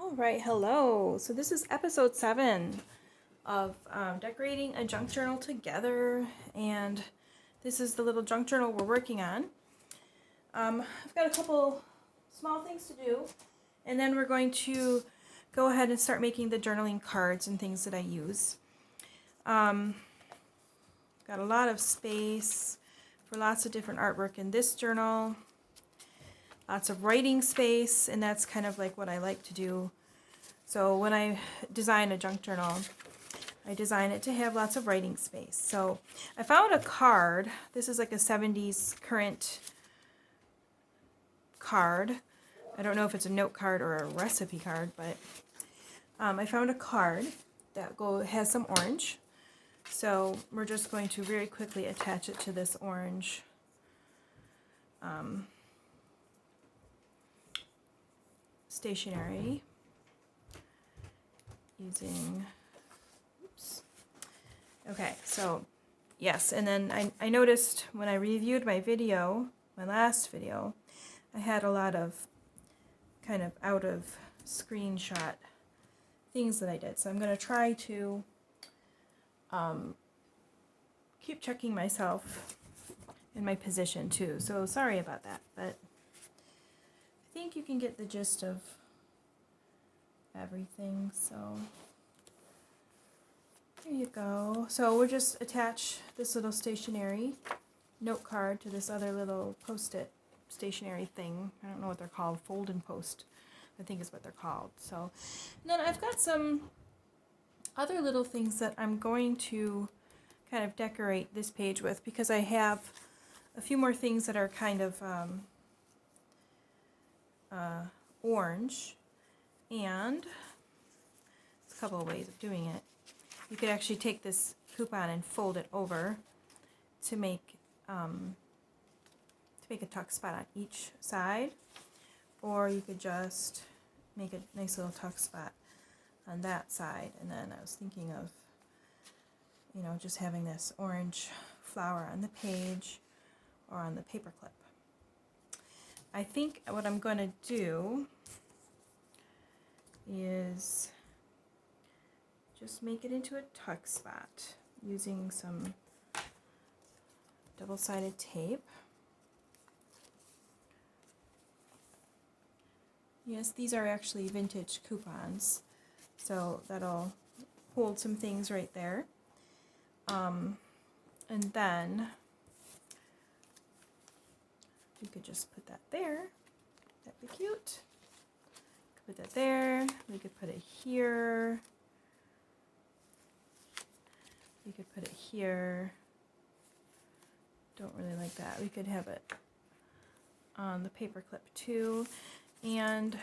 All right, hello. So this is episode 7 of decorating a junk journal together, and this is the little junk journal we're working on. I've got a couple small things to do, and then we're going to go ahead and start making the journaling cards and things that I use. Got a lot of space for lots of different artwork in this journal. Lots of writing space, and that's kind of like what I like to do. So when I design a junk journal, I design it to have lots of writing space. So I found a card. This is like a 70s current card. I don't know if it's a note card or a recipe card, but I found a card that has some orange. So we're just going to very quickly attach it to this orange stationery using, oops. Okay, so yes, and then I noticed when I reviewed my last video, I had a lot of kind of out of screenshot things that I did. So I'm going to try to keep checking myself in my position too. So sorry about that, but I think you can get the gist of everything. So there you go. So we'll just attach this little stationery note card to this other little post-it stationery thing. I don't know what they're called. Fold and post, I think is what they're called. So and then I've got some other little things that I'm going to kind of decorate this page with, because I have a few more things that are kind of orange, and there's a couple of ways of doing it. You could actually take this coupon and fold it over to make a tuck spot on each side, or you could just make a nice little tuck spot on that side. And then I was thinking of, just having this orange flower on the page or on the paper clip. I think what I'm going to do is just make it into a tuck spot using some double-sided tape. Yes, these are actually vintage coupons, so that'll hold some things right there. And then you could just put that there. That'd be cute. Put that there. We could put it here. We could put it here. Don't really like that. We could have it on the paper clip too. And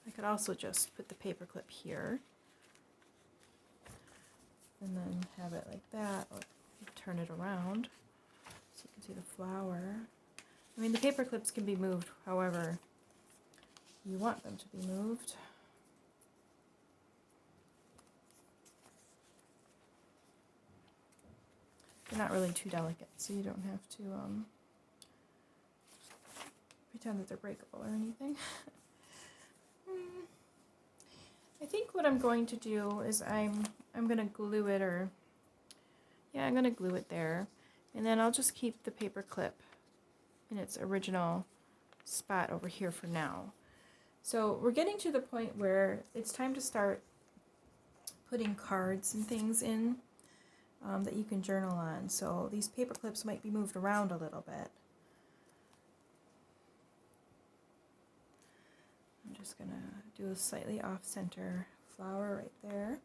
I could also just put the paper clip here. And then have it like that, or turn it around so you can see the flower. I mean, the paper clips can be moved however you want them to be moved. They're not really too delicate, so you don't have to pretend that they're breakable or anything. I think what I'm going to do is I'm going to glue it, I'm going to glue it there, and then I'll just keep the paper clip in its original spot over here for now. So we're getting to the point where it's time to start putting cards and things in that you can journal on. So these paper clips might be moved around a little bit. I'm just going to do a slightly off-center flower right there.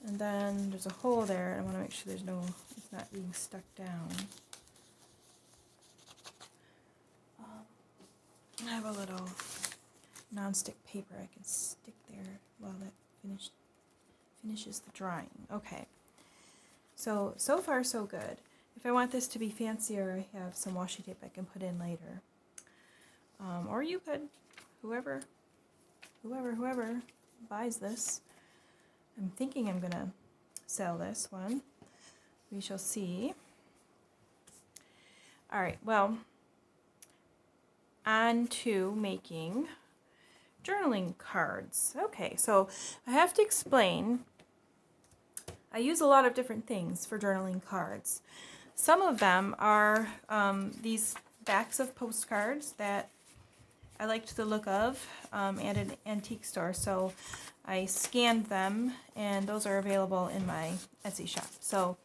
And then there's a hole there, and I want to make sure it's not being stuck down. I have a little non-stick paper I can stick there while that finishes the drying. Okay. So far so good. If I want this to be fancier, I have some washi tape I can put in later. Or you could, whoever buys this. I'm thinking I'm going to sell this one. We shall see. All right, well, on to making journaling cards. Okay, so I have to explain. I use a lot of different things for journaling cards. Some of them are these backs of postcards that I liked the look of at an antique store. So I scanned them, and those are available in my Etsy shop. So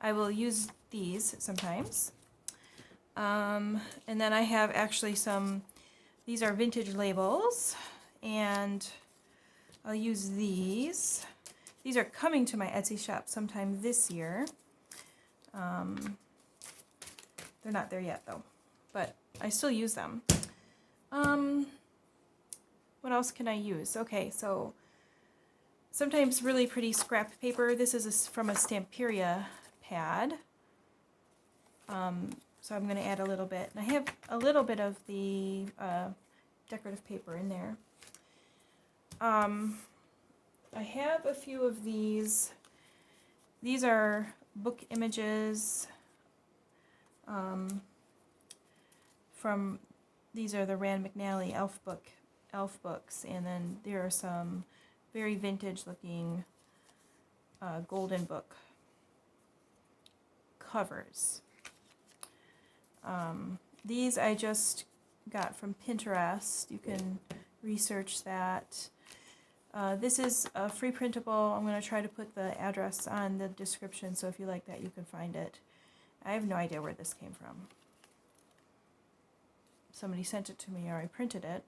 I will use these sometimes. And then I have actually these are vintage labels, and I'll use these. These are coming to my Etsy shop sometime this year. They're not there yet though, but I still use them. What else can I use? Okay, so sometimes really pretty scrap paper. This is from a Stamperia pad. So I'm going to add a little bit. And I have a little bit of the decorative paper in there. I have a few of these. These are book images these are the Rand McNally elf books, and then there are some very vintage looking golden book covers. These I just got from Pinterest. You can research that. This is a free printable. I'm going to try to put the address on the description, so if you like that, you can find it. I have no idea where this came from. Somebody sent it to me, or I printed it.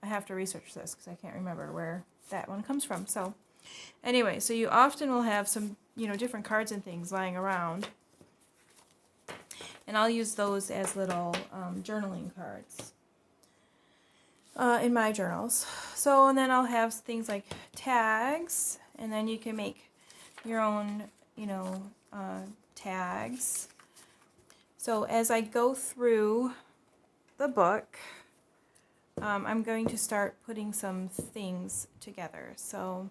I have to research this because I can't remember where that one comes from. So anyway, so you often will have some, different cards and things lying around. And I'll use those as little journaling cards in my journals. So, and then I'll have things like tags, and then you can make your own, tags. So as I go through the book, I'm going to start putting some things together. So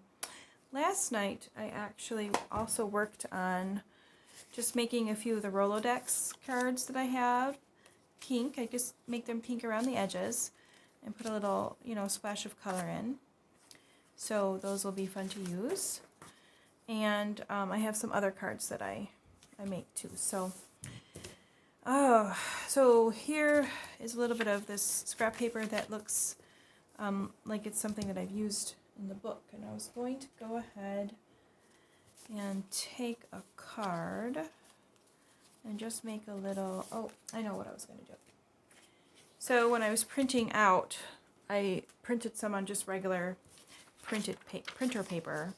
last night I actually also worked on just making a few of the Rolodex cards that I have pink. I just make them pink around the edges and put a little, splash of color in. So those will be fun to use. And I have some other cards that I make too. So, so here is a little bit of this scrap paper that looks like it's something that I've used in the book. And I was going to go ahead and take a card and just make a little, I know what I was going to do. So when I was printing out, I printed some on just regular printer paper,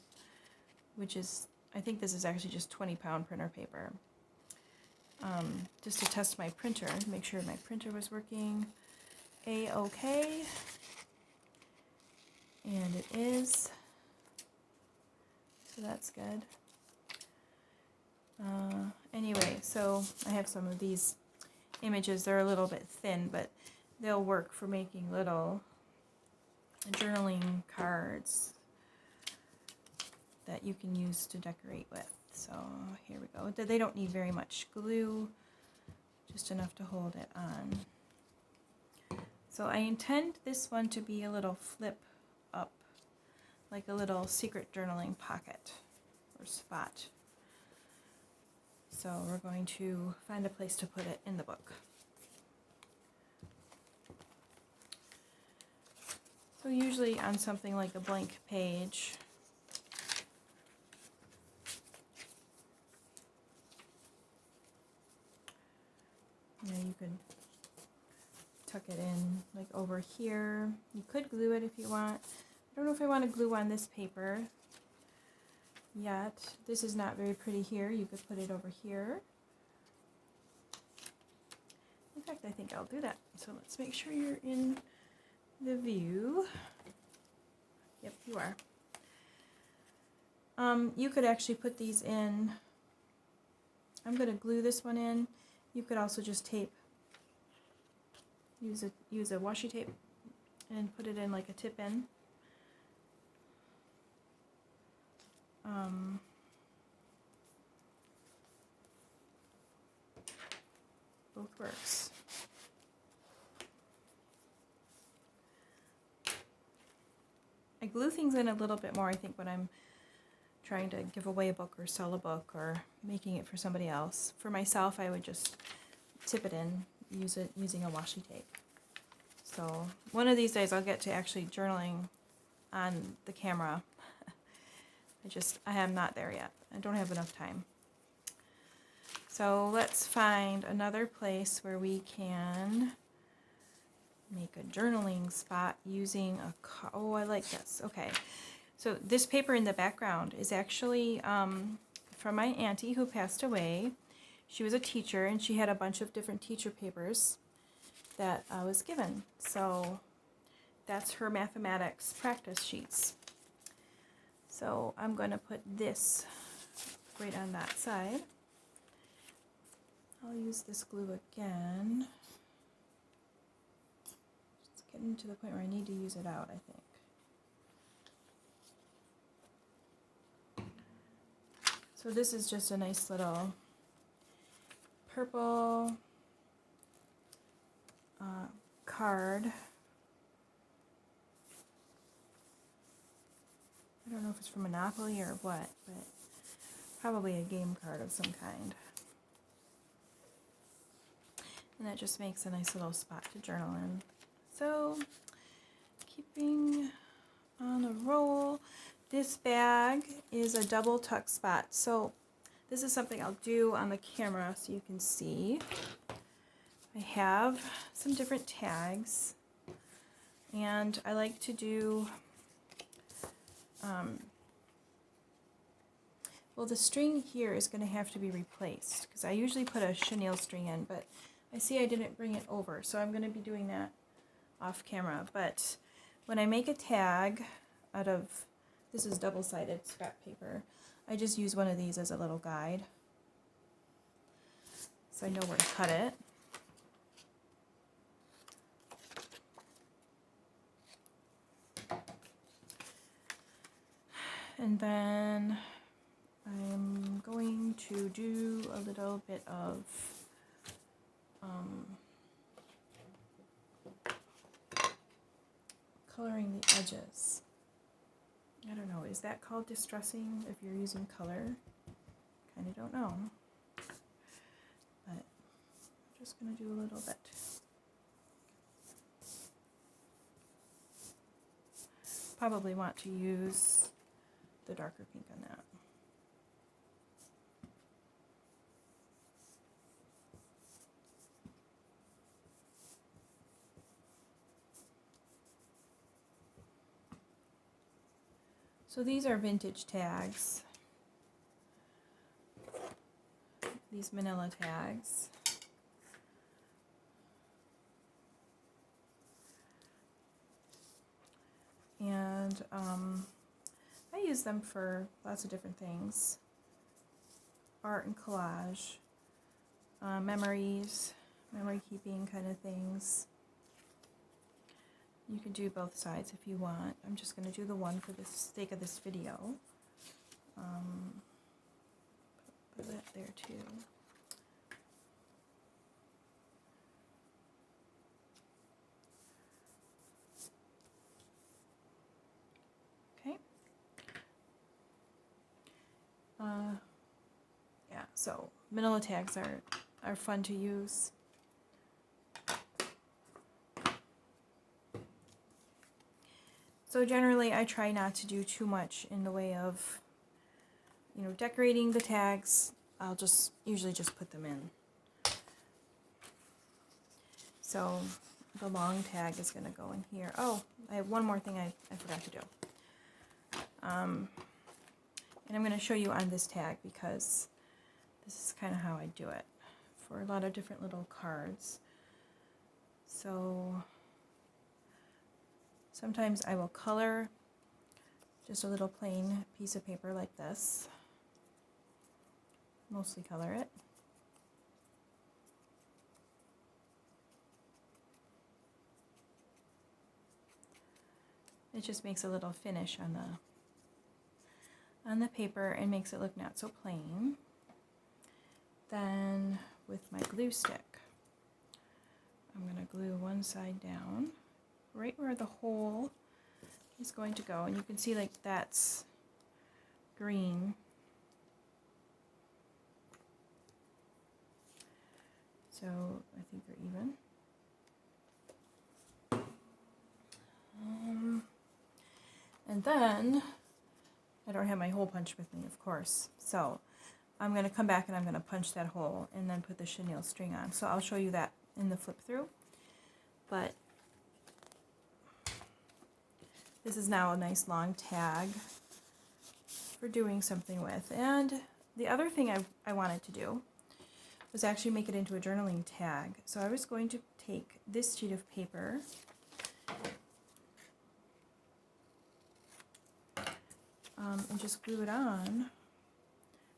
which is, I think this is actually just 20-pound printer paper, just to test my printer, make sure my printer was working a-okay, and it is, so that's good. Anyway, so I have some of these images. They're a little bit thin, but they'll work for making little journaling cards that you can use to decorate with. So here we go. They don't need very much glue, just enough to hold it on. So I intend this one to be a little flip up, like a little secret journaling pocket or spot. So we're going to find a place to put it in the book. So usually on something like a blank page, you could tuck it in like over here. You could glue it if you want. I don't know if I want to glue on this paper yet. This is not very pretty here. You could put it over here. In fact, I think I'll do that. So let's make sure you're in the view. Yep, you are. You could actually put these in. I'm going to glue this one in. You could also just tape. Use a washi tape and put it in like a tip in. Both works. glue things in a little bit more, I think, when I'm trying to give away a book or sell a book or making it for somebody else. For myself, I would just tip it in, use it using a washi tape. So one of these days I'll get to actually journaling on the camera. I am not there yet. I don't have enough time. So let's find another place where we can make a journaling spot using a oh, I like this. Okay, so this paper in the background is actually from my auntie who passed away. She was a teacher and she had a bunch of different teacher papers that I was given. So that's her mathematics practice sheets. So I'm going to put this right on that side. I'll use this glue again. It's getting to the point where I need to use it out, I think. So this is just a nice little purple card. I don't know if it's from Monopoly or what, but probably a game card of some kind. And that just makes a nice little spot to journal in. So, keeping on a roll, this bag is a double tuck spot. So, this is something I'll do on the camera so you can see. I have some different tags, and I like to do, well, the string here is going to have to be replaced because I usually put a chenille string in, but I see I didn't bring it over, so I'm going to be doing that off camera. But when I make a tag out of, this is double-sided scrap paper, I just use one of these as a little guide so I know where to cut it. And then I'm going to do a little bit of coloring the edges. I don't know, is that called distressing if you're using color? Kind of don't know. But I'm just going to do a little bit. Probably want to use the darker pink on that. So these are vintage tags, these Manila tags. And I use them for lots of different things. Art and collage, memories, memory keeping kind of things. You can do both sides if you want. I'm just going to do the one for the sake of this video. Put that there too. Okay. Yeah, so Manila tags are fun to use. So generally I try not to do too much in the way of, you know, decorating the tags. I'll just usually just put them in. So the long tag is going to go in here. Oh, I have one more thing I forgot to do. And I'm going to show you on this tag because this is kind of how I do it for a lot of different little cards. So sometimes I will color just a little plain piece of paper like this. Mostly color it. It just makes a little finish on the paper and makes it look not so plain. Then with my glue stick, I'm going to glue one side down, right where the hole is going to go. And you can see like that's green. So I think they're even. And then I don't have my hole punch with me, of course. So I'm going to come back and I'm going to punch that hole and then put the chenille string on. So I'll show you that in the flip through. But this is now a nice long tag for doing something with. And the other thing I wanted to do was actually make it into a journaling tag. So I was going to take this sheet of paper and just glue it on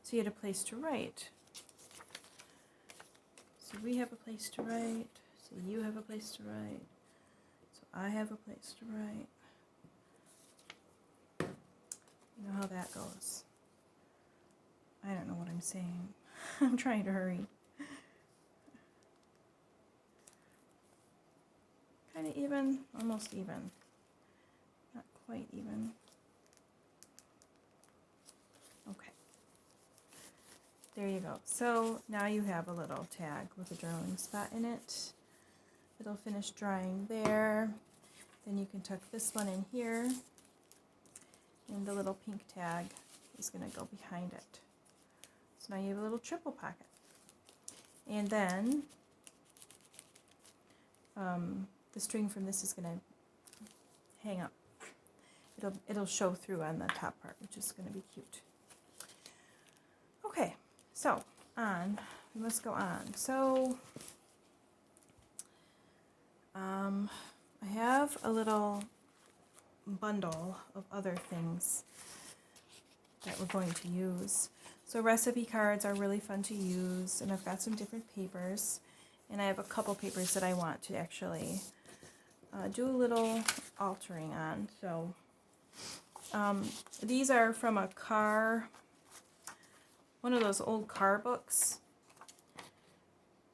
so you had a place to write. So we have a place to write, so you have a place to write, so I have a place to write. You know how that goes. I don't know what I'm saying. I'm trying to hurry. Kind of even, almost even. Not quite even. Okay. There you go. So now you have a little tag with a journaling spot in it. It'll finish drying there. Then you can tuck this one in here. And the little pink tag is going to go behind it. So now you have a little triple pocket. And then the string from this is going to hang up. It'll show through on the top part, which is going to be cute. Okay, so we must go on. So I have a little bundle of other things that we're going to use. So recipe cards are really fun to use, and I've got some different papers, and I have a couple papers that I want to actually do a little altering on. So these are from a car, one of those old car books,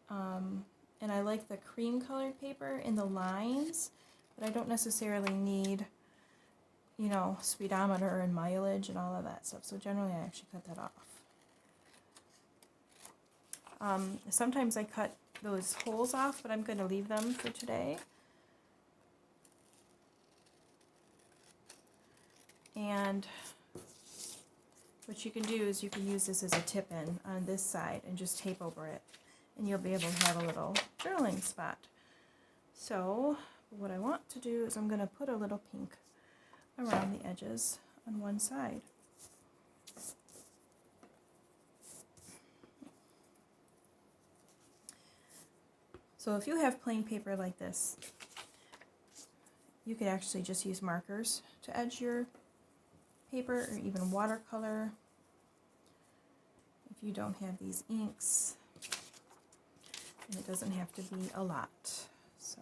and I like the cream colored paper in the lines, but I don't necessarily need, you know, speedometer and mileage and all of that stuff. So generally I actually cut that off. Sometimes I cut those holes off, but I'm going to leave them for today. And what you can do is you can use this as a tip-in on this side and just tape over it, and you'll be able to have a little journaling spot. So what I want to do is I'm going to put a little pink around the edges on one side. So if you have plain paper like this, you could actually just use markers to edge your paper, or even watercolor if you don't have these inks, and it doesn't have to be a lot. So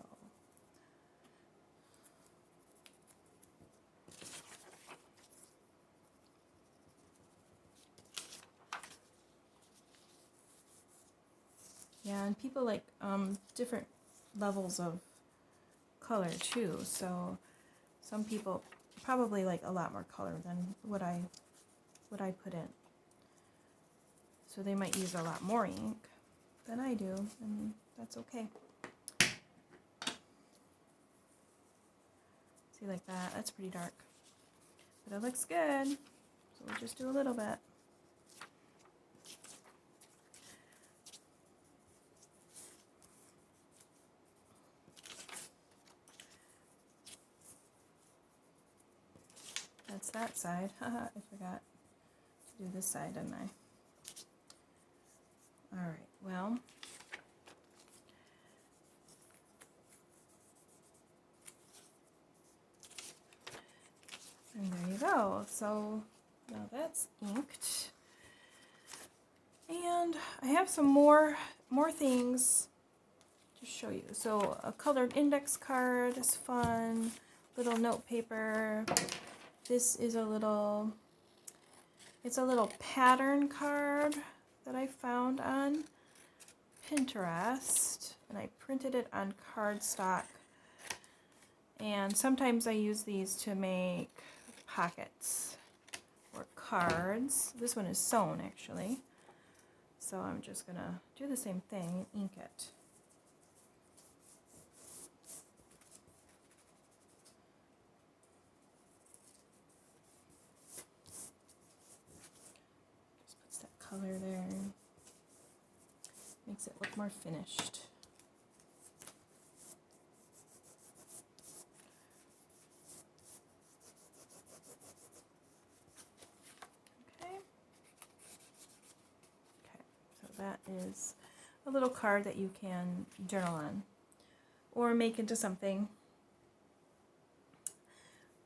yeah, and people like different levels of color too, so some people probably like a lot more color than what I put in. So they might use a lot more ink than I do, and that's okay. See, like that, that's pretty dark. But it looks good, so we'll just do a little bit. That's that side. Haha, I forgot to do this side, didn't I? Alright, well, and there you go. So now that's inked. And I have some more things to show you. So a colored index card is fun. Little note paper. This is it's a little pattern card that I found on Pinterest, and I printed it on cardstock. And sometimes I use these to make pockets or cards. This one is sewn actually. So I'm just going to do the same thing and ink it. Just puts that color there. Makes it look more finished. Okay. So that is a little card that you can journal on or make into something.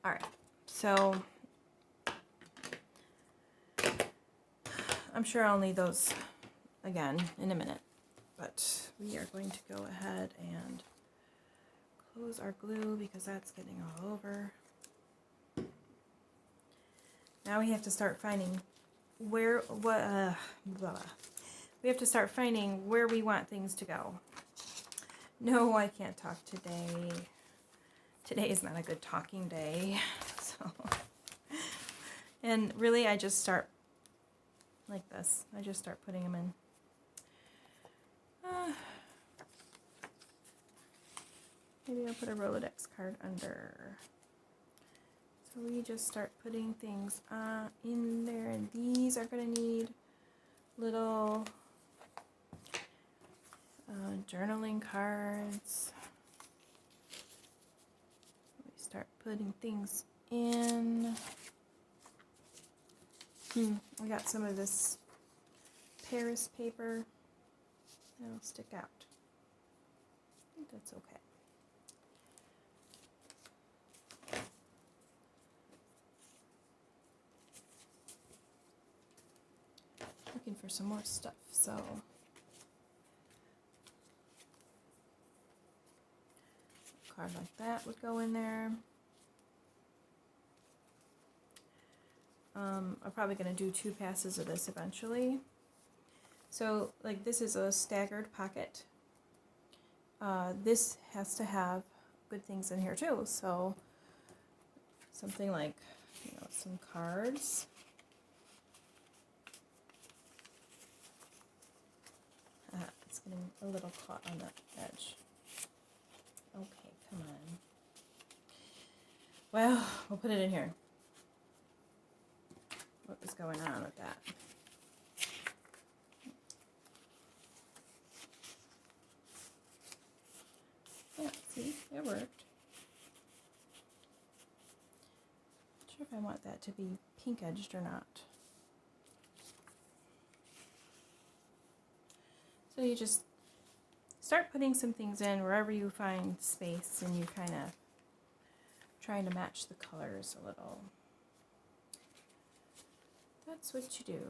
All right, so I'm sure I'll need those again in a minute, but we are going to go ahead and close our glue because that's getting all over. Now we have to start finding we have to start finding where we want things to go. No, I can't talk today. Today is not a good talking day. So, and really I just start like this. I just start putting them in. Maybe I'll put a Rolodex card under. So we just start putting things in there, and these are going to need little journaling cards. We start putting things in. I got some of this Paris paper. That'll stick out. I think that's okay. Looking for some more stuff, so a card like that would go in there. I'm probably going to do 2 passes of this eventually. So, like, this is a staggered pocket. This has to have good things in here too. So, something like, some cards. It's getting a little caught on the edge. Okay, come on. Well, we'll put it in here. What is going on with that? Yeah, see, it worked. Not sure if I want that to be pink edged or not. So you just start putting some things in wherever you find space, and you kind of trying to match the colors a little. That's what you do.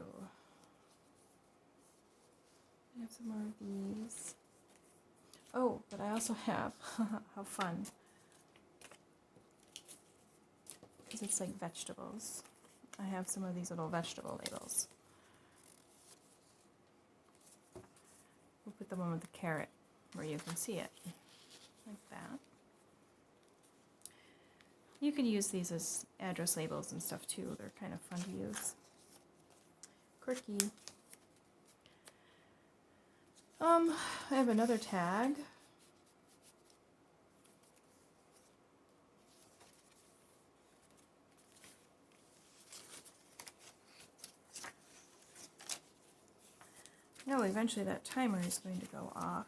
I have some more of these. Oh, but I also have, how fun, because it's like vegetables. I have some of these little vegetable labels. We'll put the one with the carrot where you can see it, like that. You could use these as address labels and stuff too. They're kind of fun to use. Quirky. I have another tag. No, eventually that timer is going to go off.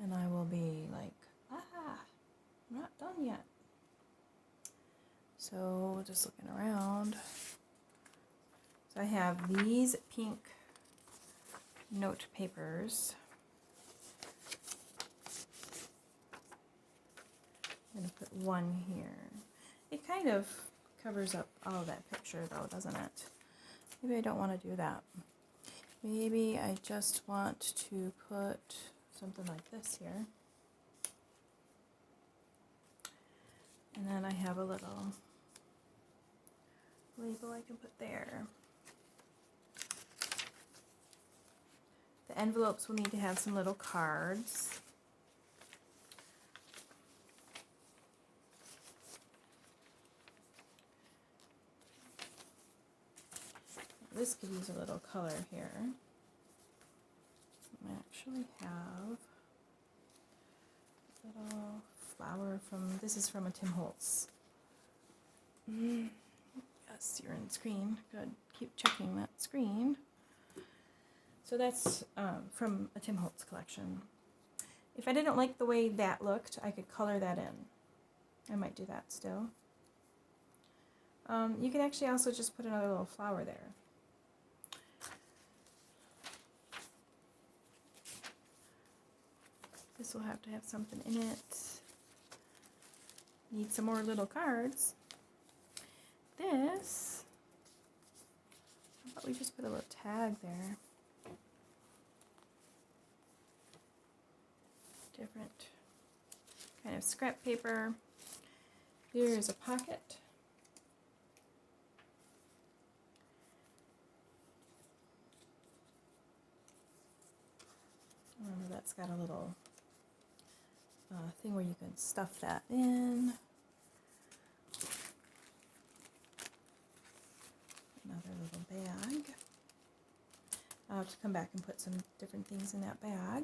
And I will be like, I'm not done yet. So just looking around. So I have these pink note papers. I'm going to put one here. It kind of covers up all of that picture though, doesn't it? Maybe I don't want to do that. Maybe I just want to put something like this here. And then I have a little label I can put there. The envelopes will need to have some little cards. this could use a little color here. I actually have a little flower from, this is from a Tim Holtz. Yes, you're in screen. Good. Keep checking that screen. So that's from a Tim Holtz collection. If I didn't like the way that looked, I could color that in. I might do that still. You can actually also just put another little flower there. This will have to have something in it. Need some more little cards. This, how about we just put a little tag there. Different kind of scrap paper. Here's a pocket. Remember, that's got a little thing where you can stuff that in. Another little bag. I'll have to come back and put some different things in that bag.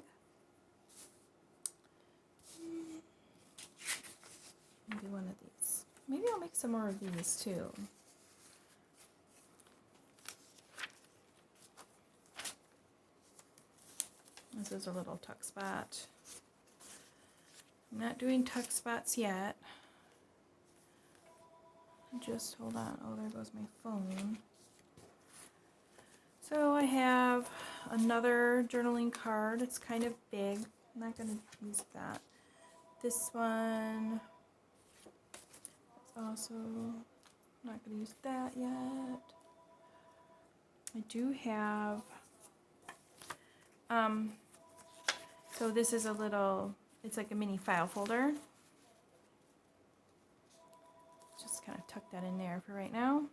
Maybe one of these. Maybe I'll make some more of these too. This is a little tuck spot. I'm not doing tuck spots yet. Just hold on. Oh, there goes my phone. So I have another journaling card. It's kind of big. I'm not going to use that. This one. That's also not going to use that yet. I do have. So this is a little. It's like a mini file folder. Just kind of tuck that in there for right now.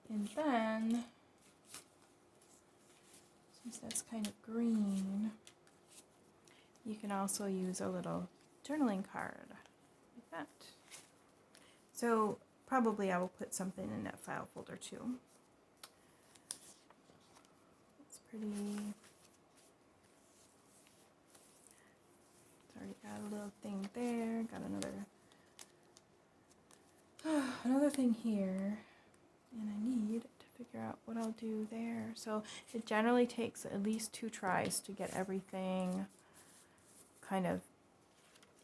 And then, since that's kind of green, you can also use a little journaling card like that. So probably I will put something in that file folder too. It's pretty. It's already got a little thing there. Got another thing here. And I need to figure out what I'll do there. So it generally takes at least 2 tries to get everything kind of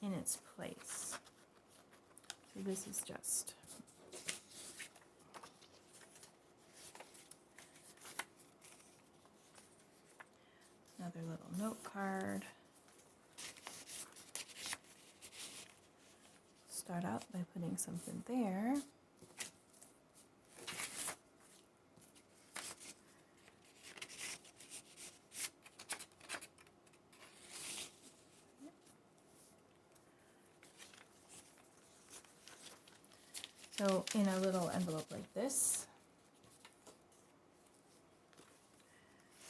in its place. So this is just another little note card. Start out by putting something there. So in a little envelope like this,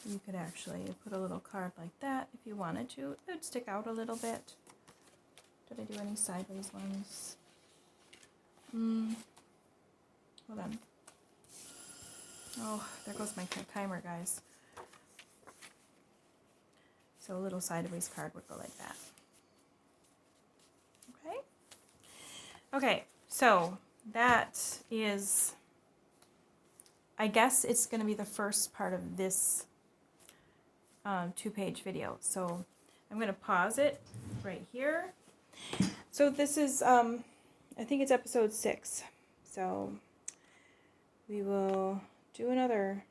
you could actually put a little card like that if you wanted to. It would stick out a little bit. Did I do any sideways ones? Hold on. Oh, there goes my timer, guys. So a little sideways card would go like that. Okay? Okay, so that is, I guess it's going to be the first part of this 2-page video. So I'm going to pause it right here. So this is, I think it's episode 6. So we will do another